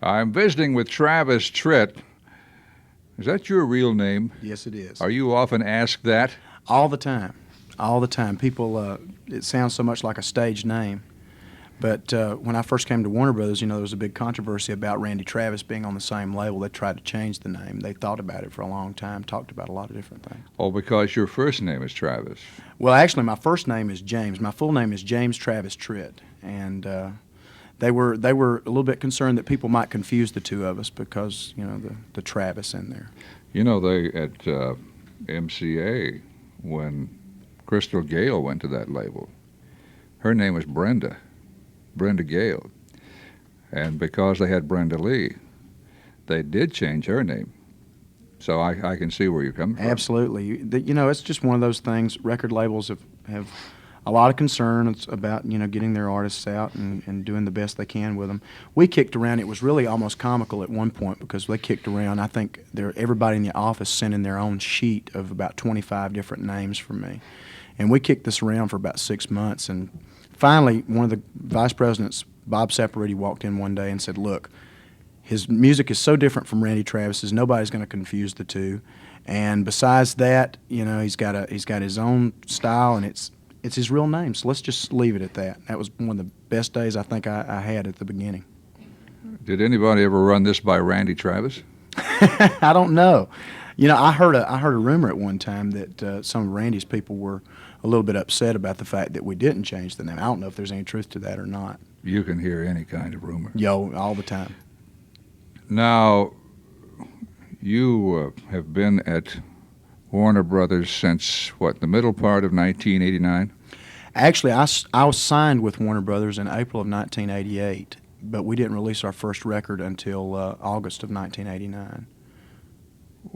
I'm visiting with Travis Tritt. Is that your real name? Yes, it is. Are you often asked that? All the time. All the time. People, it sounds so much like a stage name. But when I first came to Warner Brothers, there was a big controversy about Randy Travis being on the same label. They tried to change the name. They thought about it for a long time, talked about a lot of different things. Oh, because your first name is Travis. Well, actually, my first name is James. My full name is James Travis Tritt. And they were a little bit concerned that people might confuse the two of us because, the Travis in there. They at MCA, when Crystal Gale went to that label, her name was Brenda Gale. And because they had Brenda Lee, they did change her name. So I can see where you're coming from. Absolutely. It's just one of those things. Record labels have a lot of concern about, getting their artists out and doing the best they can with them. We kicked around. It was really almost comical at one point because they kicked around. I think everybody in the office sent in their own sheet of about 25 different names for me. And we kicked this around for about 6 months. And finally, one of the vice presidents, Bob Saporiti, walked in one day and said, "Look, his music is so different from Randy Travis's. Nobody's going to confuse the two. And besides that, he's got his own style, and it's his real name. So let's just leave it at that." That was one of the best days I think I had at the beginning. Did anybody ever run this by Randy Travis? I don't know. I heard a rumor at one time that some of Randy's people were a little bit upset about the fact that we didn't change the name. I don't know if there's any truth to that or not. You can hear any kind of rumor. All the time. Now, you have been at Warner Brothers since, the middle part of 1989? Actually, I was signed with Warner Brothers in April of 1988, but we didn't release our first record until August of 1989.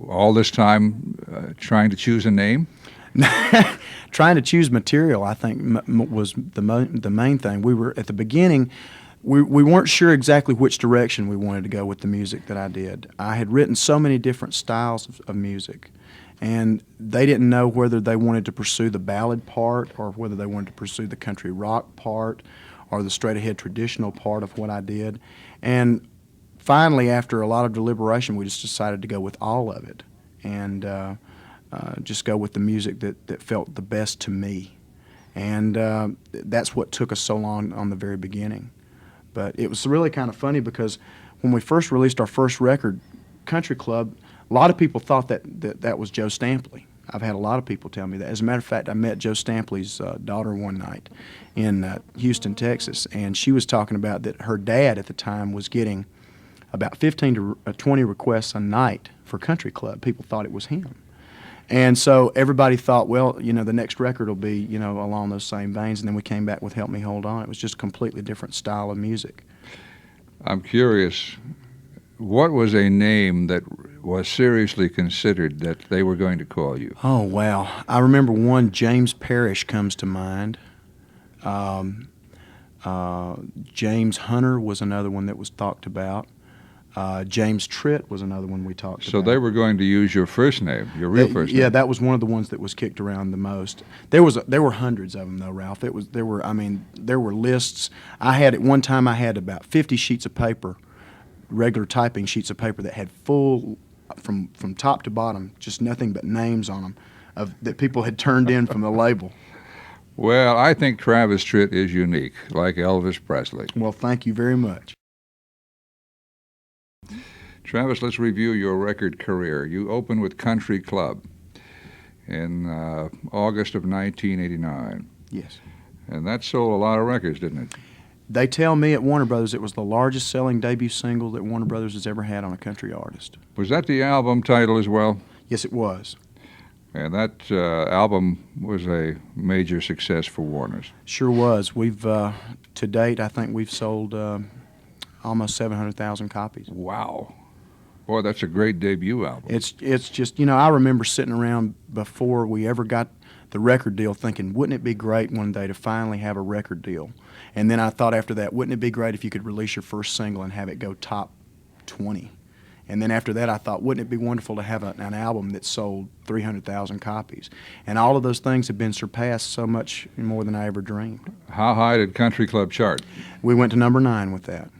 All this time trying to choose a name? Trying to choose material, I think, was the main thing. We were, at the beginning, we weren't sure exactly which direction we wanted to go with the music that I did. I had written so many different styles of music, and they didn't know whether they wanted to pursue the ballad part or whether they wanted to pursue the country rock part or the straight-ahead traditional part of what I did. And finally, after a lot of deliberation, we just decided to go with all of it and just go with the music that felt the best to me. And that's what took us so long on the very beginning. But it was really kind of funny because when we first released our first record, Country Club, a lot of people thought that was Joe Stampley. I've had a lot of people tell me that. As a matter of fact, I met Joe Stampley's daughter one night in Houston, Texas, and she was talking about that her dad at the time was getting about 15 to 20 requests a night for Country Club. People thought it was him. And so everybody thought, well, the next record will be, along those same veins. And then we came back with Help Me Hold On. It was just a completely different style of music. I'm curious, what was a name that was seriously considered that they were going to call you? Oh, wow. I remember one, James Parrish comes to mind. James Hunter was another one that was talked about. James Tritt was another one we talked about. So they were going to use your first name, your real first name? Yeah, that was one of the ones that was kicked around the most. There were hundreds of them though, Ralph. There were lists. At one time I had about 50 sheets of paper, regular typing sheets of paper that had full, from top to bottom, just nothing but names on them that people had turned in from the label. Well, I think Travis Tritt is unique, like Elvis Presley. Well, thank you very much. Travis, let's review your record career. You opened with Country Club in August of 1989. Yes. And that sold a lot of records, didn't it? They tell me at Warner Brothers it was the largest selling debut single that Warner Brothers has ever had on a country artist. Was that the album title as well? Yes, it was. And that album was a major success for Warner's. Sure was. We've, to date, I think we've sold almost 700,000 copies. Wow. Boy, that's a great debut album. It's just, I remember sitting around before we ever got the record deal thinking, wouldn't it be great one day to finally have a record deal? And then I thought after that, wouldn't it be great if you could release your first single and have it go top 20? And then after that, I thought, wouldn't it be wonderful to have an album that sold 300,000 copies? And all of those things have been surpassed so much more than I ever dreamed. How high did Country Club chart? We went to number 9 with that.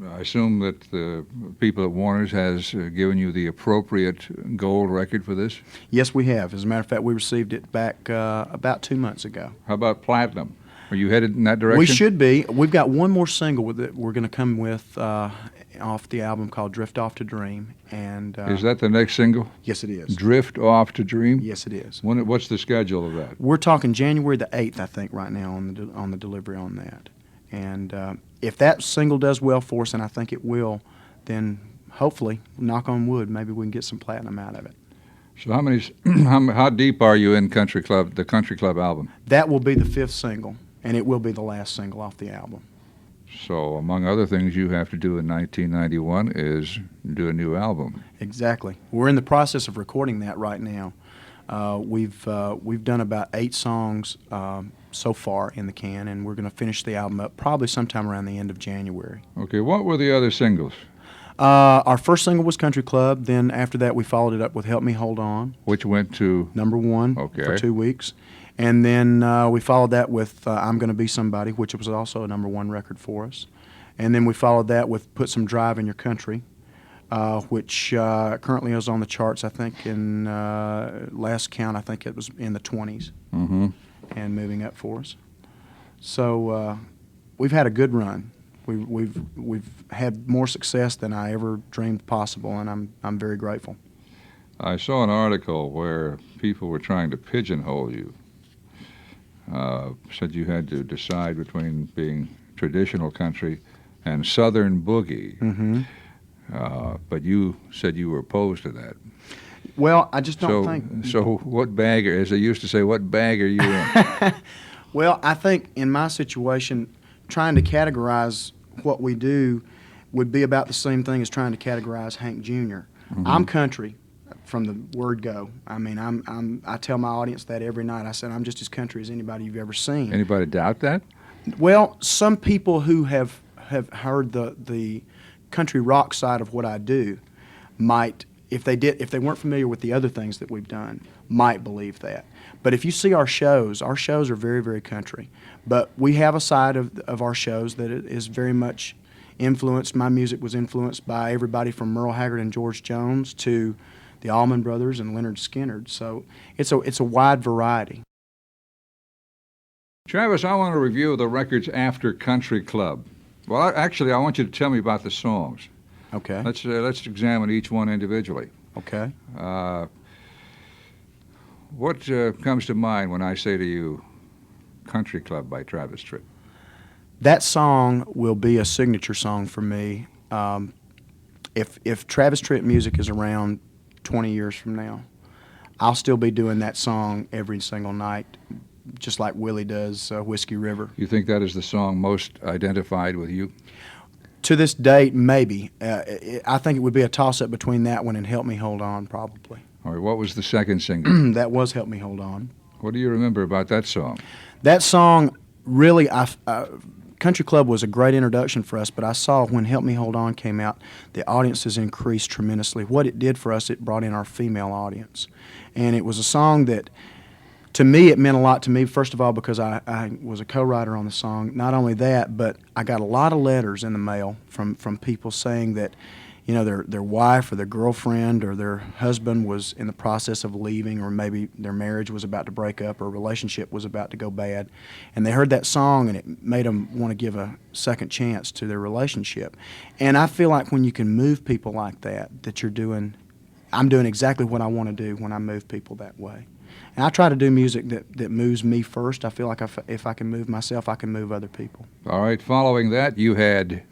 I assume that the people at Warner's has given you the appropriate gold record for this. Yes, we have. As a matter of fact, we received it back about 2 months ago. How about platinum? Are you headed in that direction? We should be. We've got one more single with it we're going to come with off the album called Drift Off to Dream. And is that the next single? Yes, it is. Drift Off to Dream? Yes, it is. What's the schedule of that? We're talking January the 8th, I think, right now on the delivery on that. And if that single does well for us, and I think it will, then hopefully, knock on wood, maybe we can get some platinum out of it. So how deep are you in the Country Club album? That will be the 5th single, and it will be the last single off the album. So among other things you have to do in 1991 is do a new album. Exactly. We're in the process of recording that right now. We've done about 8 songs so far in the can, and we're going to finish the album up probably sometime around the end of January. Okay, what were the other singles? Our first single was Country Club. Then after that, we followed it up with Help Me Hold On, Which went to #1 for 2 weeks. And then we followed that with I'm Gonna Be Somebody, which was also a #1 record for us. And then we followed that with Put Some Drive in Your Country, which currently is on the charts, I think, in last count, I think it was in the 20s. Mm-hmm. And moving up for us. So we've had a good run. We've had more success than I ever dreamed possible, and I'm very grateful. I saw an article where people were trying to pigeonhole you. Said you had to decide between being traditional country and southern boogie. Mm-hmm. But you said you were opposed to that. Well, I just don't think. So what bag, as they used to say, what bag are you in? Well, I think in my situation, trying to categorize what we do would be about the same thing as trying to categorize Hank Jr. Mm-hmm. I'm country from the word go. I mean, I tell my audience that every night. I said I'm just as country as anybody you've ever seen. Anybody doubt that? Well, some people who have heard the country rock side of what I do might, if they weren't familiar with the other things that we've done, might believe that. But if you see our shows are very, very country. But we have a side of our shows that is very much influenced. My music was influenced by everybody from Merle Haggard and George Jones to the Allman Brothers and Leonard Skinner. So it's a wide variety. Travis, I want to review the records after Country Club. Well, I want you to tell me about the songs. Okay. Let's examine each one individually. Okay. What comes to mind when I say to you, Country Club by Travis Tritt? That song will be a signature song for me. If Travis Tritt music is around 20 years from now, I'll still be doing that song every single night, just like Willie does Whiskey River. You think that is the song most identified with you? To this date, maybe. I think it would be a toss-up between that one and Help Me Hold On, probably. All right, what was the second single? That was Help Me Hold On. What do you remember about that song? That song, really, Country Club was a great introduction for us, but I saw when Help Me Hold On came out, the audience has increased tremendously. What it did for us, it brought in our female audience. And it was a song that, to me, it meant a lot to me, first of all, because I was a co-writer on the song. Not only that, but I got a lot of letters in the mail from people saying that, you know, their wife or their girlfriend or their husband was in the process of leaving, or maybe their marriage was about to break up or a relationship was about to go bad. And they heard that song and it made them want to give a second chance to their relationship. And I feel like when you can move people like that I'm doing exactly what I want to do when I move people that way. And I try to do music that moves me first. I feel like if I can move myself, I can move other people. All right, following that, you had...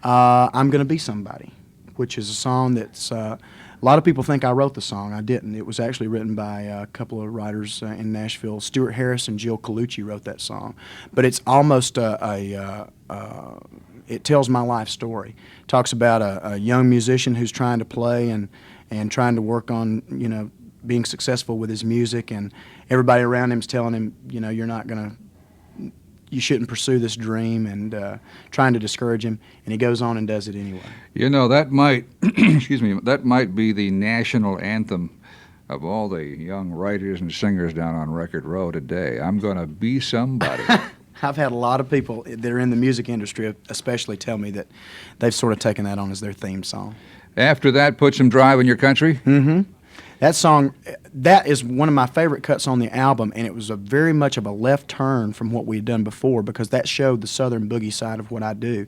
I'm Gonna Be Somebody, which is a song that's... a lot of people think I wrote the song. I didn't. It was actually written by a couple of writers in Nashville. Stuart Harris and Jill Colucci wrote that song. But it's almost it tells my life story. It talks about a young musician who's trying to play and trying to work on, you know, being successful with his music, and everybody around him's telling him, you know, you shouldn't pursue this dream, and trying to discourage him, and he goes on and does it anyway. You know, that might, excuse me, that might be the national anthem of all the young writers and singers down on Record Row today. I'm gonna be somebody. I've had a lot of people that are in the music industry especially tell me that they've sort of taken that on as their theme song. After that, Put Some Drive in Your Country? Mm-hmm. That song, that is one of my favorite cuts on the album, and it was a very much of a left turn from what we had done before because that showed the southern boogie side of what I do.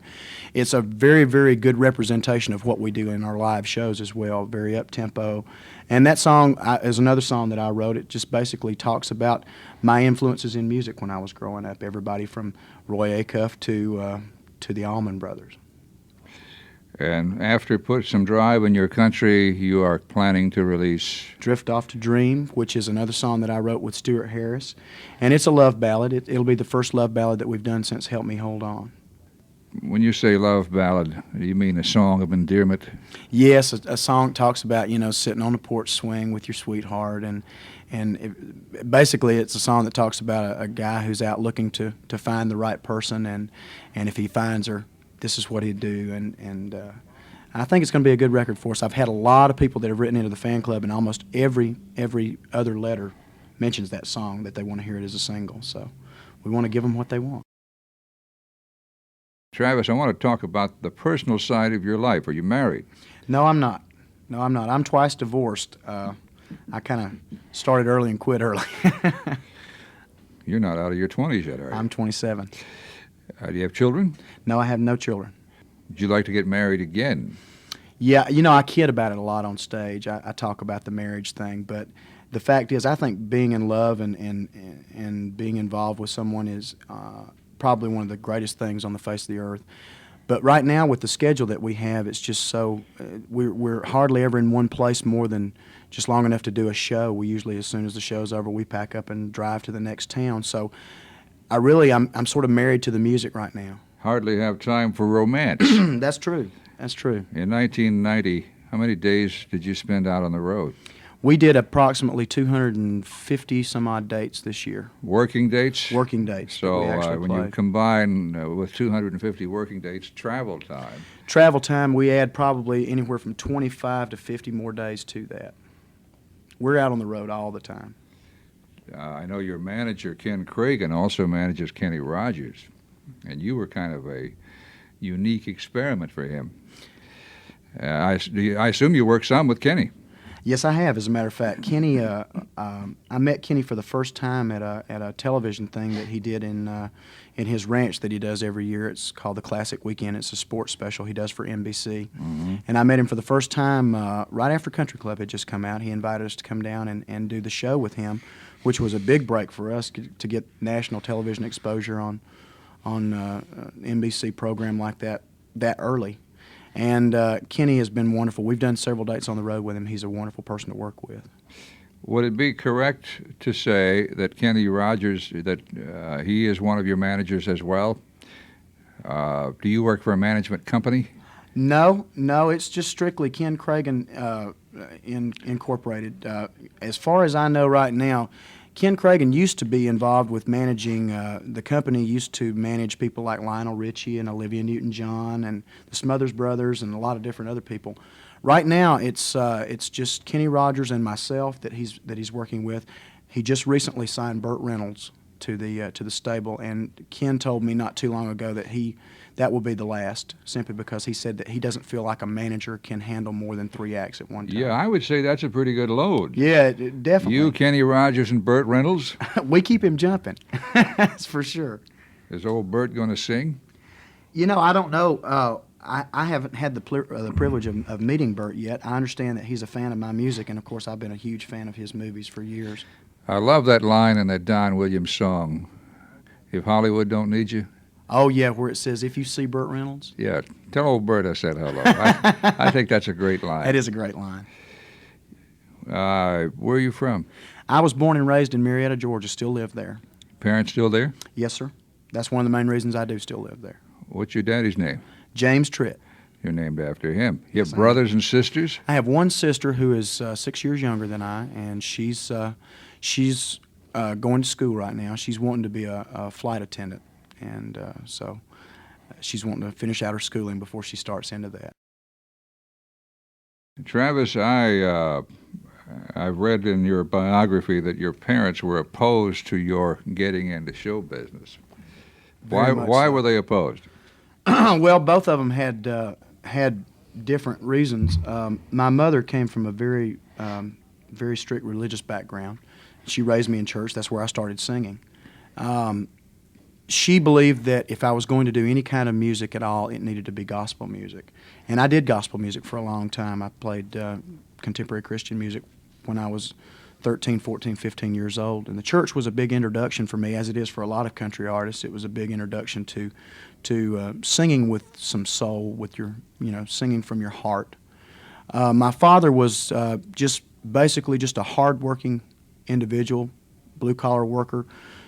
It's a very, very good representation of what we do in our live shows as well, very up-tempo. And that song is another song that I wrote. It just basically talks about my influences in music when I was growing up, everybody from Roy Acuff to the Allman Brothers. And after Put Some Drive in Your Country, you are planning to release Drift Off to Dream, which is another song that I wrote with Stuart Harris. And it's a love ballad. It'll be the first love ballad that we've done since Help Me Hold On. When you say love ballad, do you mean a song of endearment? Yes, a song talks about, sitting on a porch swing with your sweetheart. Basically, it's a song that talks about a guy who's out looking to find the right person. And if he finds her, this is what he'd do, and I think it's going to be a good record for us. I've had a lot of people that have written into the fan club, and almost every other letter mentions that song, that they want to hear it as a single. So we want to give them what they want. Travis, I want to talk about the personal side of your life. Are you married? No, I'm not. I'm twice divorced. I kind of started early and quit early. You're not out of your 20s yet, are you? I'm 27. Do you have children? No, I have no children. Would you like to get married again? Yeah, I kid about it a lot on stage. I talk about the marriage thing, but the fact is, I think being in love and being involved with someone is probably one of the greatest things on the face of the earth. But right now, with the schedule that we have, it's just so we're hardly ever in one place more than just long enough to do a show. We usually, as soon as the show's over, we pack up and drive to the next town. So I'm sort of married to the music right now. Hardly have time for romance. That's true. In 1990, how many days did you spend out on the road? We did approximately 250 some odd dates this year. Working dates? Working dates. So when you combine with 250 working dates, travel time. Travel time, we add probably anywhere from 25 to 50 more days to that. We're out on the road all the time. I know your manager, Ken Cragen, also manages Kenny Rogers, and you were kind of a unique experiment for him. I assume you work some with Kenny. Yes, I have. As a matter of fact, Kenny, I met Kenny for the first time at a television thing that he did in his ranch that he does every year. It's called the Classic Weekend. It's a sports special he does for NBC. Mm-hmm. And I met him for the first time right after Country Club had just come out. He invited us to come down and do the show with him, which was a big break for us to get national television exposure on NBC program like that early. And Kenny has been wonderful. We've done several dates on the road with him. He's a wonderful person to work with. Would it be correct to say that Kenny Rogers, that he is one of your managers as well? Do you work for a management company? No, it's just strictly Ken Cragen Incorporated. As far as I know right now, Ken Cragen used to be involved with managing, the company used to manage people like Lionel Richie and Olivia Newton-John and the Smothers Brothers and a lot of different other people. Right now, it's just Kenny Rogers and myself that he's working with. He just recently signed Burt Reynolds to the stable, and Ken told me not too long ago that will be the last, simply because he said that he doesn't feel like a manager can handle more than 3 acts at one time. Yeah, I would say that's a pretty good load. Yeah, definitely. You, Kenny Rogers, and Burt Reynolds? We keep him jumping, that's for sure. Is old Burt going to sing? I don't know. I haven't had the privilege of meeting Burt yet. I understand that he's a fan of my music, and of course I've been a huge fan of his movies for years. I love that line in that Don Williams song, "If Hollywood Don't Need You." Oh, yeah, where it says, "If you see Burt Reynolds." Yeah, tell old Burt I said hello. I think that's a great line. That is a great line. Where are you from? I was born and raised in Marietta, Georgia, still live there. Parents still there? Yes, sir. That's one of the main reasons I do still live there. What's your daddy's name? James Tritt. You're named after him. You have brothers and sisters? I have one sister who is 6 years younger than I, and she's going to school right now. She's wanting to be a flight attendant, and so she's wanting to finish out her schooling before she starts into that. Travis, I've read in your biography that your parents were opposed to your getting into show business. Very much Why so. were they opposed? Well, both of them had different reasons. My mother came from a very strict religious background. She raised me in church. That's where I started singing. She believed that if I was going to do any kind of music at all, it needed to be gospel music. And I did gospel music for a long time. I played contemporary Christian music when I was 13, 14, 15 years old. And the church was a big introduction for me, as it is for a lot of country artists. It was a big introduction to singing with some soul, with your, singing from your heart. My father was basically just a hard-working individual, blue-collar worker.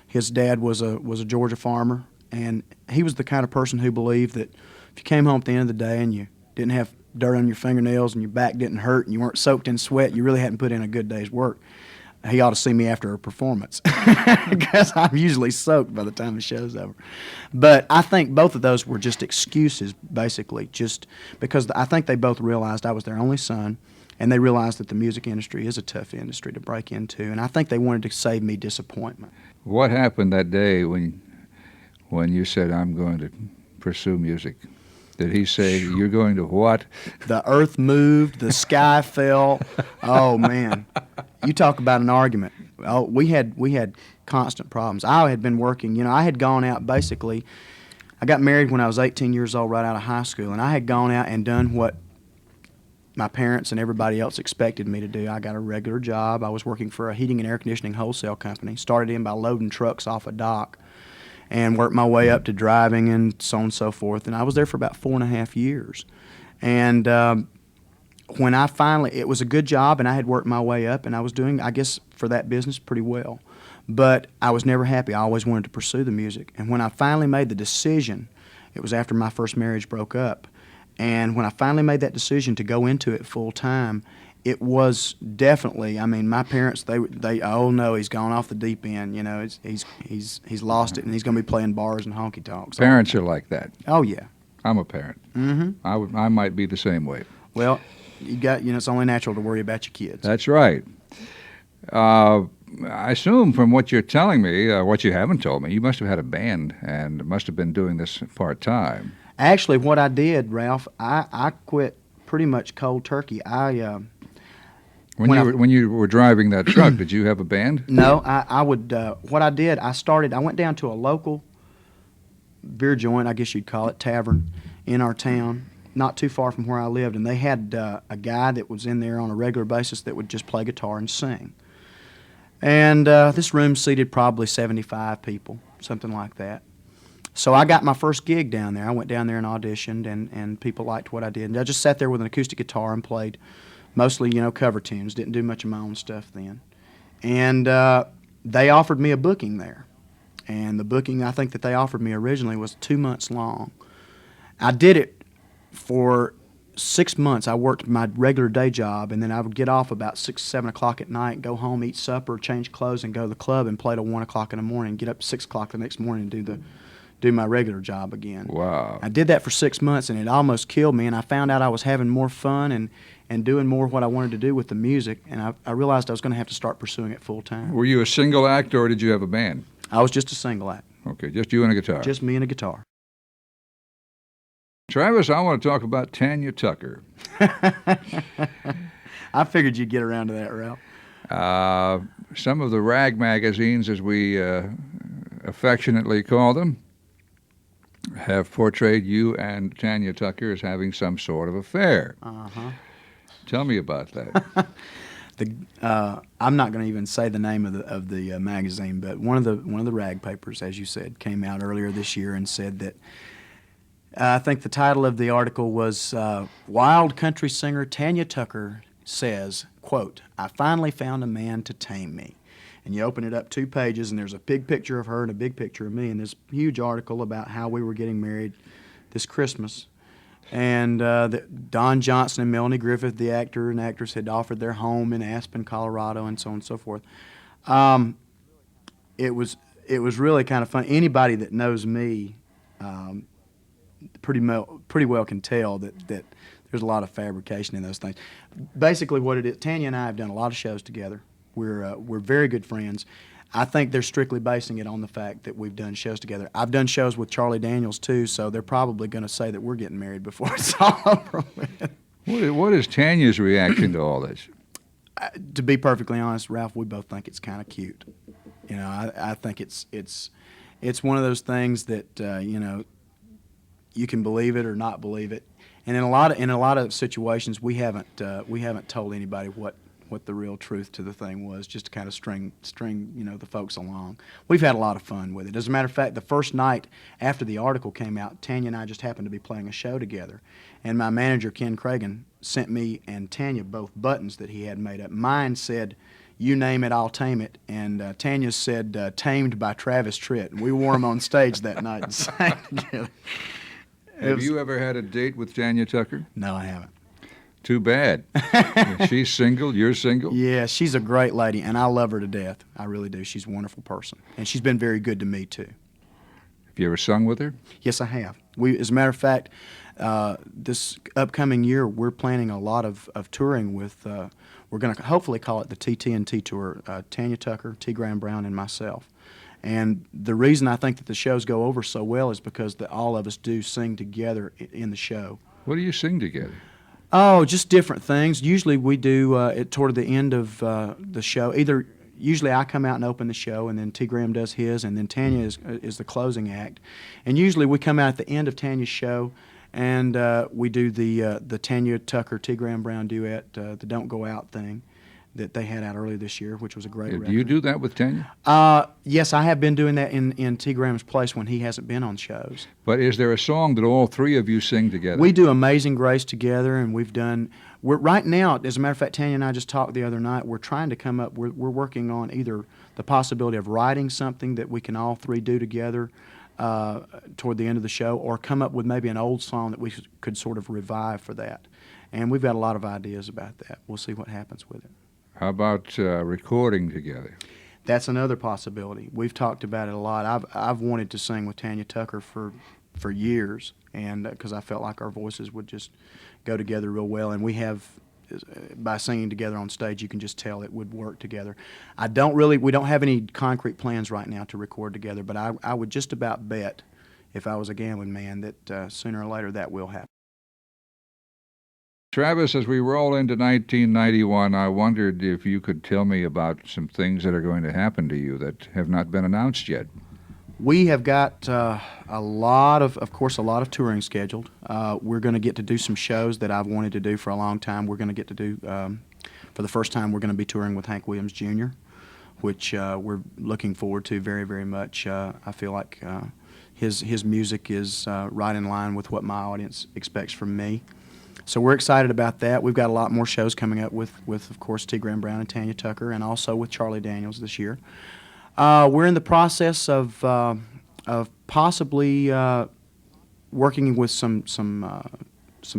His dad was a Georgia farmer, and he was the kind of person who believed that if you came home at the end of the day and you didn't have dirt on your fingernails and your back didn't hurt and you weren't soaked in sweat, you really hadn't put in a good day's work. He ought to see me after a performance because I'm usually soaked by the time the show's over. But I think both of those were just excuses, basically, just because I think they both realized I was their only son, and they realized that the music industry is a tough industry to break into, and I think they wanted to save me disappointment. What happened that day when you said, I'm going to pursue music? Did he say, you're going to what? The earth moved, the sky fell. Oh, man. You talk about an argument. Oh, we had constant problems. I had been working, I had gone out basically. I got married when I was 18 years old, right out of high school, and I had gone out and done what my parents and everybody else expected me to do. I got a regular job. I was working for a heating and air conditioning wholesale company. Started in by loading trucks off a dock and worked my way up to driving and so on and so forth. And I was there for about 4.5 years. And when I finally, it was a good job, and I had worked my way up, and I was doing, I guess, for that business pretty well. But I was never happy. I always wanted to pursue the music. And when I finally made the decision, it was after my first marriage broke up, and when I finally made that decision to go into it full time, it was definitely, my parents, they oh no, he's gone off the deep end, he's lost it, and he's going to be playing bars and honky tonks. Parents are like that. Oh yeah. I'm a parent. Mm-hmm. I might be the same way. Well, it's only natural to worry about your kids. That's right. I assume from what you're telling me, what you haven't told me, you must have had a band and must have been doing this part-time. Actually, what I did, Ralph, I quit pretty much cold turkey. When you were driving that truck, did you have a band? No, I would. What I did, I went down to a local beer joint, I guess you'd call it, tavern in our town, not too far from where I lived, and they had a guy that was in there on a regular basis that would just play guitar and sing. And this room seated probably 75 people, something like that. So I got my first gig down there. I went down there and auditioned, and people liked what I did. And I just sat there with an acoustic guitar and played mostly, cover tunes. Didn't do much of my own stuff then. And they offered me a booking there. And the booking, I think, that they offered me originally was 2 months long. I did it for 6 months. I worked my regular day job, and then I would get off about 6, 7 o'clock at night, go home, eat supper, change clothes, and go to the club and play till 1 o'clock in the morning, get up at 6 o'clock the next morning and do my regular job again. Wow. I did that for 6 months, and it almost killed me, and I found out I was having more fun and doing more what I wanted to do with the music, and I realized I was going to have to start pursuing it full time. Were you a single act, or did you have a band? I was just a single act. Okay, just you and a guitar. Just me and a guitar. Travis, I want to talk about Tanya Tucker. I figured you'd get around to that, Ralph. Some of the rag magazines, as we affectionately call them, have portrayed you and Tanya Tucker as having some sort of affair. Uh-huh. Tell me about that. I'm not going to even say the name of the magazine, but one of the rag papers, as you said, came out earlier this year and said that I think the title of the article was "Wild Country Singer Tanya Tucker Says, quote, I finally found a man to tame me." And you open it up 2 pages, and there's a big picture of her and a big picture of me, and this huge article about how we were getting married this Christmas. And Don Johnson and Melanie Griffith, the actor and actress, had offered their home in Aspen, Colorado, and so on and so forth. It was really kind of fun. Anybody that knows me pretty well can tell that there's a lot of fabrication in those things. Basically, what it is, Tanya and I have done a lot of shows together. We're very good friends. I think they're strictly basing it on the fact that we've done shows together. I've done shows with Charlie Daniels too, so they're probably going to say that we're getting married before it's all over with. What is Tanya's reaction to all this? To be perfectly honest, Ralph, we both think it's kind of cute. You know, I think it's one of those things that you know, you can believe it or not believe it. And in a lot of situations, we haven't told anybody what the real truth to the thing was, just to kind of string you know, the folks along. We've had a lot of fun with it. As a matter of fact, the first night after the article came out, Tanya and I just happened to be playing a show together, and my manager Ken Cragen sent me and Tanya both buttons that he had made up. Mine said, "You name it, I'll tame it," and Tanya said, "Tamed by Travis Tritt," and we wore them on stage that night and sang together. Have you ever had a date with Tanya Tucker? No, I haven't. Too bad. She's single, you're single? Yeah, she's a great lady, and I love her to death. I really do. She's a wonderful person, and she's been very good to me, too. Have you ever sung with her? Yes, I have. As a matter of fact, this upcoming year, we're planning a lot of touring with, we're going to hopefully call it the TTNT Tour, Tanya Tucker, T. Graham Brown, and myself. And the reason I think that the shows go over so well is because all of us do sing together in the show. What do you sing together? Oh, just different things. Usually we do it toward the end of the show. Usually I come out and open the show, and then T. Graham does his, and then Tanya is the closing act. And usually we come out at the end of Tanya's show, and we do the Tanya Tucker, T. Graham Brown duet, the Don't Go Out thing that they had out earlier this year, which was a great record. Do you do that with Tanya? Yes, I have been doing that in T. Graham's place when he hasn't been on shows. But is there a song that all three of you sing together? We do Amazing Grace together, and we're right now, as a matter of fact, Tanya and I just talked the other night, we're trying to come up, we're working on either the possibility of writing something that we can all three do together toward the end of the show, or come up with maybe an old song that we could sort of revive for that. And we've got a lot of ideas about that. We'll see what happens with it. How about recording together? That's another possibility. We've talked about it a lot. I've wanted to sing with Tanya Tucker for years, and because I felt like our voices would just go together real well, and we have, by singing together on stage, you can just tell it would work together. We don't have any concrete plans right now to record together, but I would just about bet, if I was a gambling man, that sooner or later that will happen. Travis, as we roll into 1991, I wondered if you could tell me about some things that are going to happen to you that have not been announced yet. We have got a lot of touring scheduled. We're going to get to do some shows that I've wanted to do for a long time. We're going to get to do, for the first time, we're going to be touring with Hank Williams Jr., which we're looking forward to very, very much. I feel like his music is right in line with what my audience expects from me. So we're excited about that. We've got a lot more shows coming up with of course, T. Graham Brown and Tanya Tucker, and also with Charlie Daniels this year. We're in the process of possibly working with some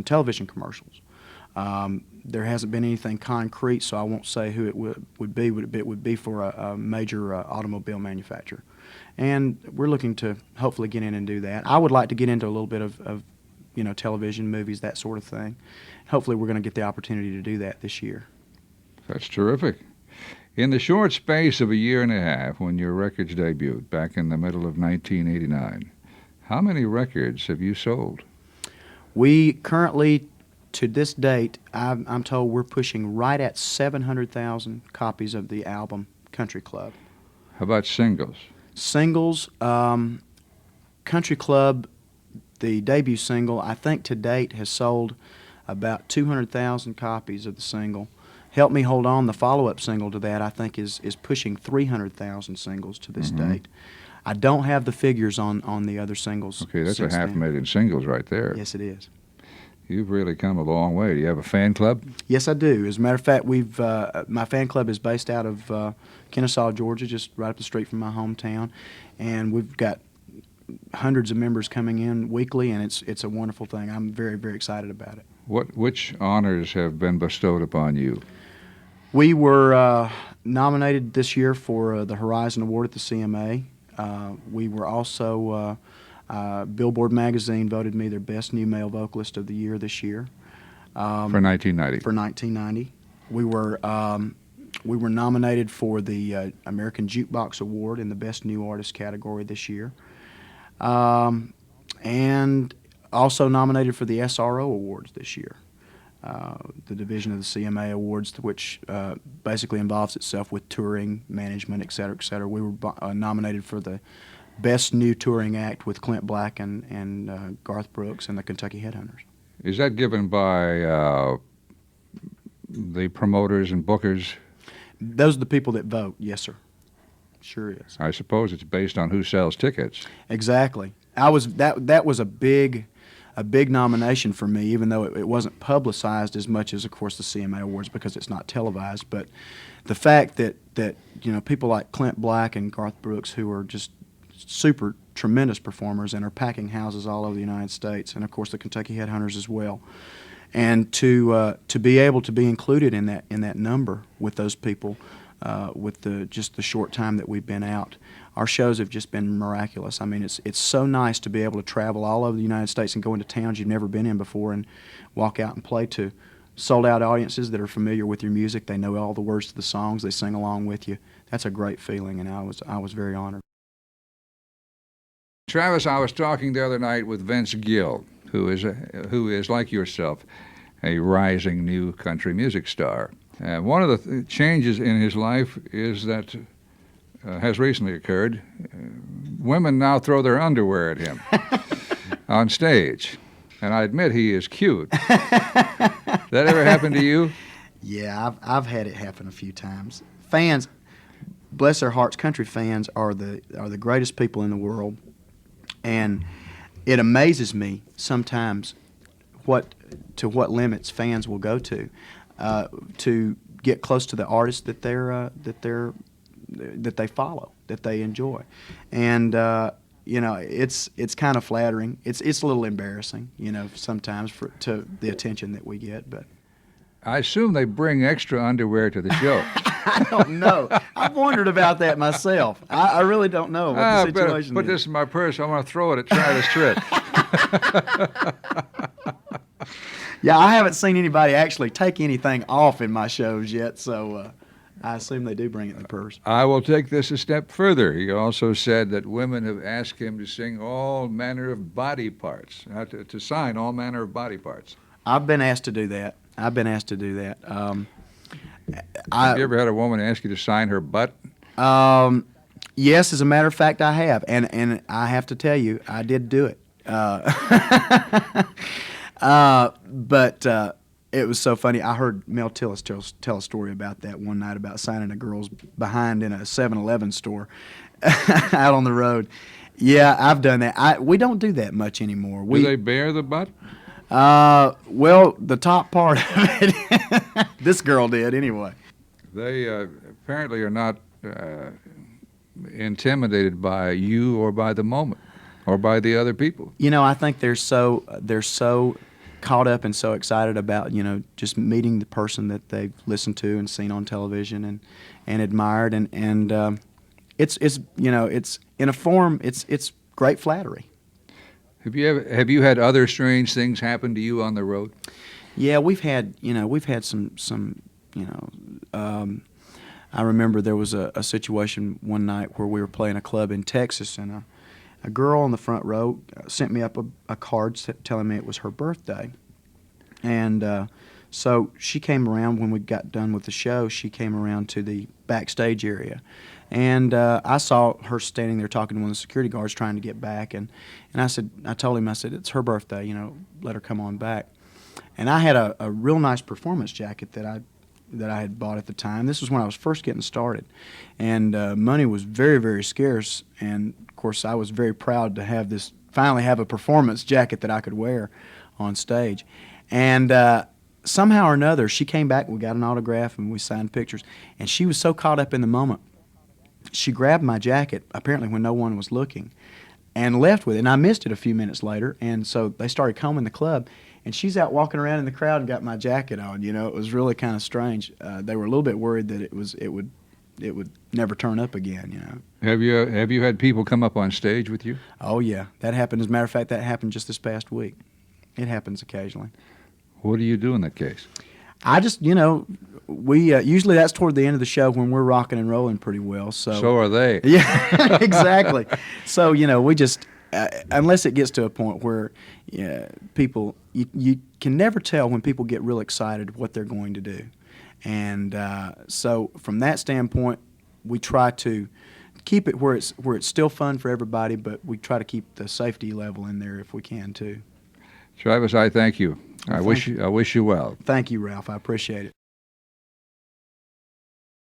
television commercials. There hasn't been anything concrete, so I won't say who it would be, but it would be for a major automobile manufacturer. And we're looking to hopefully get in and do that. I would like to get into a little bit of television, movies, that sort of thing. Hopefully we're going to get the opportunity to do that this year. That's terrific. In the short space of a year and a half, when your records debuted back in the middle of 1989, how many records have you sold? We currently, to this date, I'm told we're pushing right at 700,000 copies of the album Country Club. How about singles? Singles, Country Club, the debut single, I think to date has sold about 200,000 copies of the single. Help Me Hold On, the follow-up single to that, I think is pushing 300,000 singles to this date. I don't have the figures on the other singles. Okay, that's a 500,000 singles right there. Yes, it is. You've really come a long way. Do you have a fan club? Yes, I do. As a matter of fact, my fan club is based out of Kennesaw, Georgia, just right up the street from my hometown, and we've got hundreds of members coming in weekly, and it's a wonderful thing. I'm very, very excited about it. Which honors have been bestowed upon you? We were nominated this year for the Horizon Award at the CMA. We were also, Billboard magazine voted me their best new male vocalist of the year this year. For 1990? For 1990. We were We were nominated for the American Jukebox Award in the Best New Artist category this year, and also nominated for the SRO Awards this year, the division of the CMA Awards, which basically involves itself with touring, management, et cetera, et cetera. We were nominated for the Best New Touring Act with Clint Black and Garth Brooks and the Kentucky Headhunters. Is that given by the promoters and bookers? Those are the people that vote, yes, sir. Sure is. I suppose it's based on who sells tickets. Exactly. That was a big nomination for me, even though it wasn't publicized as much as, of course, the CMA Awards because it's not televised. But the fact that people like Clint Black and Garth Brooks, who are just super tremendous performers and are packing houses all over the United States, and of course the Kentucky Headhunters as well, and to be able to be included in that number with those people, with just the short time that we've been out, our shows have just been miraculous. I mean, it's so nice to be able to travel all over the United States and go into towns you've never been in before and walk out and play to sold-out audiences that are familiar with your music. They know all the words to the songs. They sing along with you. That's a great feeling, and I was very honored. Travis, I was talking the other night with Vince Gill, who is like yourself, a rising new country music star. One of the changes in his life is that has recently occurred. Women now throw their underwear at him on stage, and I admit he is cute. That ever happened to you? Yeah, I've had it happen a few times. Fans, bless their hearts, country fans are the greatest people in the world. And it amazes me sometimes what limits fans will go to get close to the artists that they follow, that they enjoy, and it's kind of flattering. It's a little embarrassing, sometimes to the attention that we get, but. I assume they bring extra underwear to the show. I don't know. I've wondered about that myself. I really don't know what the situation put is. This in my purse. I want to throw it at Travis Tritt. Yeah, I haven't seen anybody actually take anything off in my shows yet, so I assume they do bring it in the purse. I will take this a step further. He also said that women have asked him to sing all manner of body parts, to sign all manner of body parts. I've been asked to do that. Have you ever had a woman ask you to sign her butt? Yes, as a matter of fact, I have, and I have to tell you, I did do it. But it was so funny. I heard Mel Tillis tell a story about that one night about signing a girl's behind in a 7-Eleven store out on the road. Yeah, I've done that. We don't do that much anymore. Do they bare the butt? Well, the top part of it, this girl did anyway. They apparently are not intimidated by you or by the moment or by the other people. I think they're so caught up and so excited about, just meeting the person that they've listened to and seen on television and admired, and it's in a form, it's great flattery. Have you had other strange things happen to you on the road? Yeah, we've had some I remember there was a situation one night where we were playing a club in Texas, and a girl on the front row sent me up a card telling me it was her birthday. And so she came around when we got done with the show. She came around to the backstage area. And I saw her standing there talking to one of the security guards trying to get back. And I told him, it's her birthday, let her come on back. And I had a real nice performance jacket that I had bought at the time. This was when I was first getting started. And money was very, very scarce. And, of course, I was very proud to finally have a performance jacket that I could wear on stage. And somehow or another, she came back, we got an autograph, and we signed pictures. And she was so caught up in the moment, she grabbed my jacket, apparently when no one was looking, and left with it. And I missed it a few minutes later, and so they started combing the club. And she's out walking around in the crowd and got my jacket on. It was really kind of strange. They were a little bit worried that it would never turn up again. Have you had people come up on stage with you? Oh yeah, that happened. As a matter of fact, that happened just this past week. It happens occasionally. What do you do in that case? I just, we usually that's toward the end of the show when we're rocking and rolling pretty well. So are they. Yeah, exactly. So we just unless it gets to a point where people you can never tell when people get real excited what they're going to do, and so from that standpoint, we try to keep it where it's still fun for everybody, but we try to keep the safety level in there if we can too. Travis, I thank you. Well, I wish you well. Thank you, Ralph. I appreciate it.